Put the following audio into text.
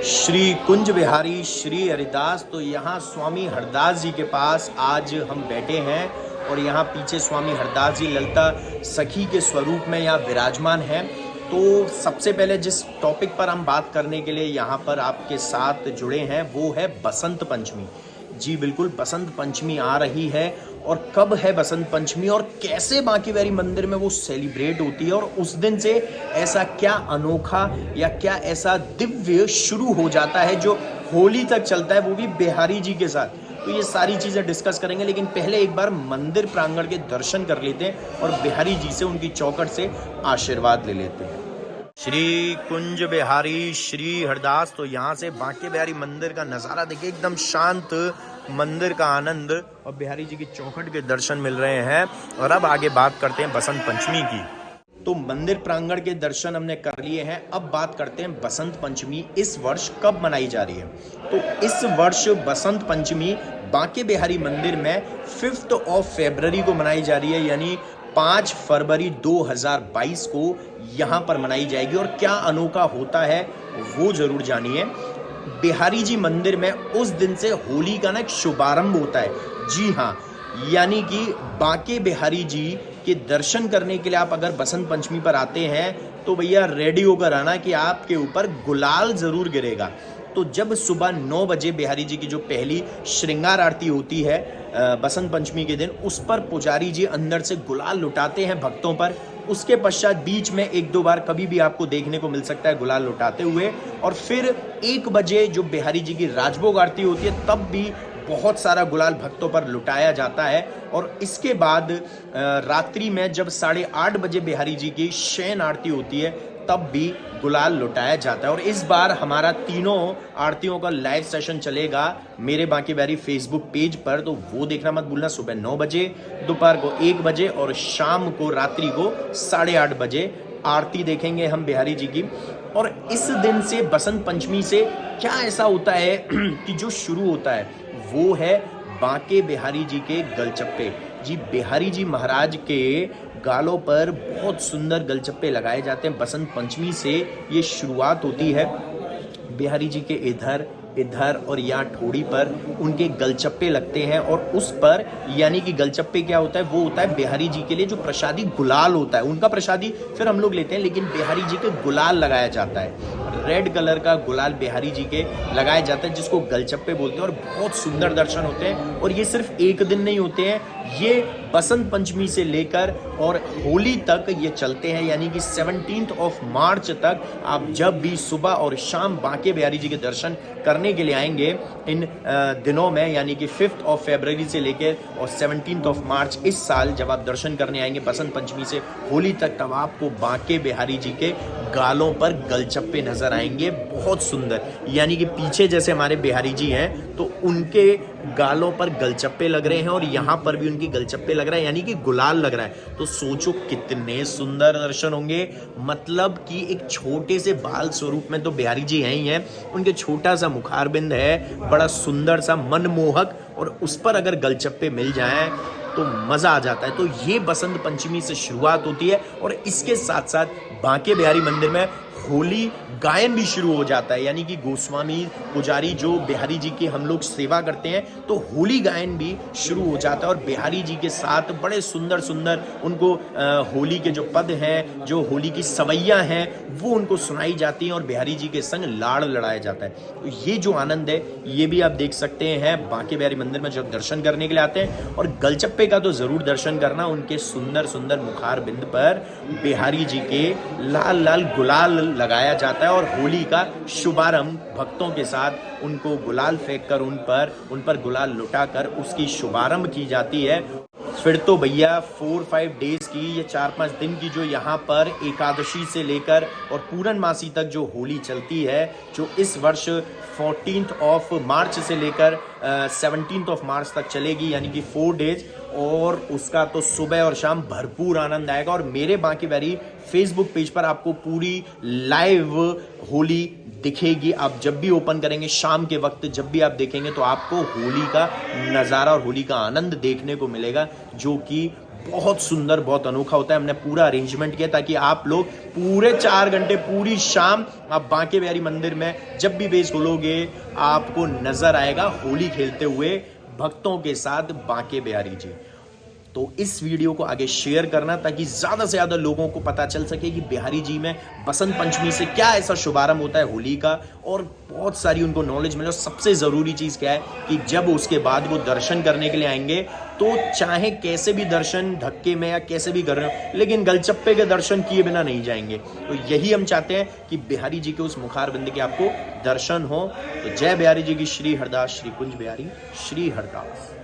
श्री कुंज बिहारी श्री हरिदास। तो यहाँ स्वामी हरदास जी के पास आज हम बैठे हैं और यहाँ पीछे स्वामी हरदास जी ललिता सखी के स्वरूप में यहाँ विराजमान हैं। तो सबसे पहले जिस टॉपिक पर हम बात करने के लिए यहाँ पर आपके साथ जुड़े हैं वो है बसंत पंचमी। जी बिल्कुल, बसंत पंचमी आ रही है। और कब है बसंत पंचमी और कैसे बांके बिहारी मंदिर में वो सेलिब्रेट होती है और उस दिन से ऐसा क्या अनोखा या क्या ऐसा दिव्य शुरू हो जाता है जो होली तक चलता है, वो भी बिहारी जी के साथ। तो ये सारी चीज़ें डिस्कस करेंगे, लेकिन पहले एक बार मंदिर प्रांगण के दर्शन कर लेते हैं और बिहारी जी से उनकी चौखट से आशीर्वाद ले लेते हैं। श्री कुंज बिहारी श्री हरदास। तो यहाँ से बांके बिहारी मंदिर का नज़ारा देखिए, एकदम शांत मंदिर का आनंद और बिहारी जी की चौखट के दर्शन मिल रहे हैं। और अब आगे बात करते हैं बसंत पंचमी की। तो मंदिर प्रांगण के दर्शन हमने कर लिए हैं, अब बात करते हैं बसंत पंचमी इस वर्ष कब मनाई जा रही है। तो इस वर्ष बसंत पंचमी बांके बिहारी मंदिर में 5 फरवरी को मनाई जा रही है, यानी 5 फरवरी 2022 को यहाँ पर मनाई जाएगी। और क्या अनोखा होता है वो जरूर जानिए। बिहारी जी मंदिर में उस दिन से होली का ना एक शुभारंभ होता है। जी हाँ, यानी कि बांके बिहारी जी के दर्शन करने के लिए आप अगर बसंत पंचमी पर आते हैं तो भैया रेडी होकर आना कि आपके ऊपर गुलाल जरूर गिरेगा। तो जब सुबह 9 बजे बिहारी जी की जो पहली श्रृंगार आरती होती है बसंत पंचमी के दिन, उस पर पुजारी जी अंदर से गुलाल लुटाते हैं भक्तों पर। उसके पश्चात बीच में 1-2 बार कभी भी आपको देखने को मिल सकता है गुलाल लुटाते हुए। और फिर 1 बजे जो बिहारी जी की राजभोग आरती होती है तब भी बहुत सारा गुलाल भक्तों पर लुटाया जाता है। और इसके बाद रात्रि में जब 8:30 बजे बिहारी जी की शयन आरती होती है तब भी गुलाल लुटाया जाता है। और इस बार हमारा तीनों आरतियों का लाइव सेशन चलेगा मेरे बांके बिहारी फेसबुक पेज पर, तो वो देखना मत भूलना। सुबह 9 बजे, दोपहर को 1 बजे और शाम को रात्रि को 8:30 बजे आरती देखेंगे हम बिहारी जी की। और इस दिन से बसंत पंचमी से क्या ऐसा होता है कि जो शुरू होता है वो है बांके बिहारी जी के गलचप्पे। जी, बिहारी जी महाराज के गालों पर बहुत सुंदर गलचप्पे लगाए जाते हैं। बसंत पंचमी से ये शुरुआत होती है। बिहारी जी के इधर और यहाँ ठोड़ी पर उनके गलचप्पे लगते हैं। और उस पर यानी कि गलचप्पे क्या होता है, वो होता है बिहारी जी के लिए जो प्रसादी गुलाल होता है। उनका प्रसादी फिर हम लोग लेते हैं, लेकिन बिहारी जी के गुलाल लगाया जाता है। रेड कलर का गुलाल बिहारी जी के लगाया जाता है जिसको गलचप्पे बोलते हैं। और बहुत सुंदर दर्शन होते हैं। और ये सिर्फ एक दिन नहीं होते हैं, ये बसंत पंचमी से लेकर और होली तक ये चलते हैं, यानी कि 17 मार्च तक आप जब भी सुबह और शाम बांके बिहारी जी के दर्शन करने के लिए आएंगे इन दिनों में, यानी कि 5 फरवरी से लेकर और 17 मार्च इस साल जब आप दर्शन करने आएंगे बसंत पंचमी से होली तक, तब आपको बांके बिहारी जी के गालों पर गलचप्पे नजर आएंगे बहुत सुंदर। यानी कि पीछे जैसे हमारे बिहारी जी हैं तो उनके गालों पर गलचप्पे लग रहे हैं और यहाँ पर भी उनकी गलचप्पे लग रहा है, यानी कि गुलाल लग रहा है। तो सोचो कितने सुंदर दर्शन होंगे। मतलब कि एक छोटे से बाल स्वरूप में तो बिहारी जी हैं ही हैं, उनके छोटा सा मुखारबिंद है, बड़ा सुंदर सा मनमोहक, और उस पर अगर गलचप्पे मिल जाएं तो मजा आ जाता है। तो ये बसंत पंचमी से शुरुआत होती है। और इसके साथ साथ बांके बिहारी मंदिर में होली गायन भी शुरू हो जाता है, यानी कि गोस्वामी पुजारी जो बिहारी जी की हम लोग सेवा करते हैं तो होली गायन भी शुरू हो जाता है। और बिहारी जी के साथ बड़े सुंदर सुंदर उनको होली के जो पद हैं, जो होली की सवैयाँ हैं, वो उनको सुनाई जाती हैं और बिहारी जी के संग लाड़ लड़ाया जाता है। तो ये जो आनंद है ये भी आप देख सकते हैं बांके बिहारी मंदिर में जब दर्शन करने के लिए आते हैं। और गलचप्पे का तो जरूर दर्शन करना, उनके सुंदर सुंदर मुखार बिंद पर बिहारी जी के लाल लाल गुलाल लगाया जाता है। और होली का शुभारंभ भक्तों के साथ उनको गुलाल फेंक कर उन पर गुलाल लुटाकर उसकी शुभारंभ की जाती है। फिर तो भैया 4-5 डेज की, ये 4-5 दिन की जो यहाँ पर एकादशी से लेकर और पूर्णमासी तक जो होली चलती है, जो इस वर्ष 14 मार्च से लेकर 17 मार्च तक चलेगी, यानी कि 4 डेज। और उसका तो सुबह और शाम भरपूर आनंद आएगा। और मेरे बांके बिहारी फेसबुक पेज पर आपको पूरी लाइव होली दिखेगी। आप जब भी ओपन करेंगे शाम के वक्त, जब भी आप देखेंगे तो आपको होली का नज़ारा और होली का आनंद देखने को मिलेगा, जो कि बहुत सुंदर, बहुत अनोखा होता है। हमने पूरा अरेंजमेंट किया ताकि आप लोग पूरे 4 घंटे, पूरी शाम आप बांके बिहारी मंदिर में जब भी बेस खोलोगे आपको नजर आएगा होली खेलते हुए भक्तों के साथ बांके बिहारी जी। तो इस वीडियो को आगे शेयर करना ताकि ज़्यादा से ज़्यादा लोगों को पता चल सके कि बिहारी जी में बसंत पंचमी से क्या ऐसा शुभारंभ होता है होली का, और बहुत सारी उनको नॉलेज मिले। और सबसे ज़रूरी चीज़ क्या है कि जब उसके बाद वो दर्शन करने के लिए आएंगे तो चाहे कैसे भी दर्शन धक्के में या कैसे भी कर रहे हो, लेकिन गलचप्पे के दर्शन किए बिना नहीं जाएंगे। तो यही हम चाहते हैं कि बिहारी जी के उस मुखारबिंद के आपको दर्शन हो। तो जय बिहारी जी की, श्री हरदास, श्री कुंज बिहारी, श्री हरदास।